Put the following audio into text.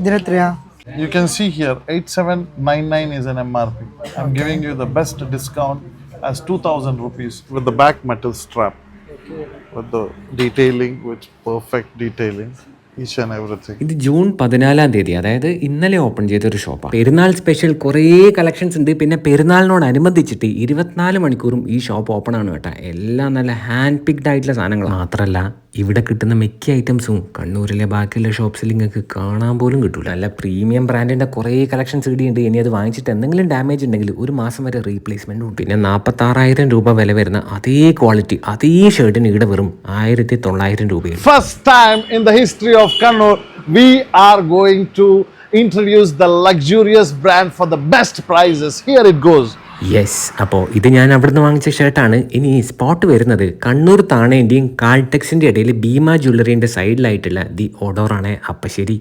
ഇതിനെത്രയാ? You can see here 8799 is an MRP. I'm giving you the best discount as 2000 rupees with the back metal strap, with the detailing, with perfect detailing, each and everything. ഇത് June 14 അതായത് ഇന്നലെ open ചെയ്തൊരു ഷോപ്പാണ്. പെരുന്നാൾ special കുറേ collections ഉണ്ട്. പിന്നെ പെരുന്നാളിനോടനുബന്ധിച്ചിട്ട് 24 മണിക്കൂറും ഈ ഷോപ്പ് ഓപ്പൺ ആണ് കേട്ടോ. എല്ലാം നല്ല ഹാൻഡ് പിക്ഡ് ആയിട്ടുള്ള സാധനങ്ങൾ മാത്രമല്ല, ഇവിടെ കിട്ടുന്ന മിക്ക ഐറ്റംസും കണ്ണൂരിലെ ബാക്കിയുള്ള ഷോപ്സിൽ നിങ്ങൾക്ക് കാണാൻ പോലും കിട്ടില്ല. നല്ല പ്രീമിയം ബ്രാൻഡിൻ്റെ കുറേ കളക്ഷൻസ് ഇടിയുണ്ട്. ഇനി അത് വാങ്ങിച്ചിട്ട് എന്തെങ്കിലും ഡാമേജ് ഉണ്ടെങ്കിൽ ഒരു മാസം വരെ റീപ്ലേസ്മെൻറ്റും ഉണ്ട്. പിന്നെ 46,000 രൂപ വില വരുന്ന അതേ ക്വാളിറ്റി അതേ ഷർട്ടിന് ഇവിടെ വെറും 1900 രൂപയും. First time in the history of Kannur, we are going to introduce the luxurious brand for the best prices. Here it goes. Yes, അപ്പോൾ ഇത് ഞാൻ അവിടുന്ന് വാങ്ങിച്ച ഷർട്ടാണ്. ഇനി സ്പോട്ട് വരുന്നത് കണ്ണൂർ താണേൻ്റെയും കാൾടെക്സിൻ്റെ ഇടയിൽ ഭീമ ജ്വല്ലറീൻ്റെ സൈഡിലായിട്ടുള്ള ദി ഓഡോറാണ്. അപ്പം ശരി.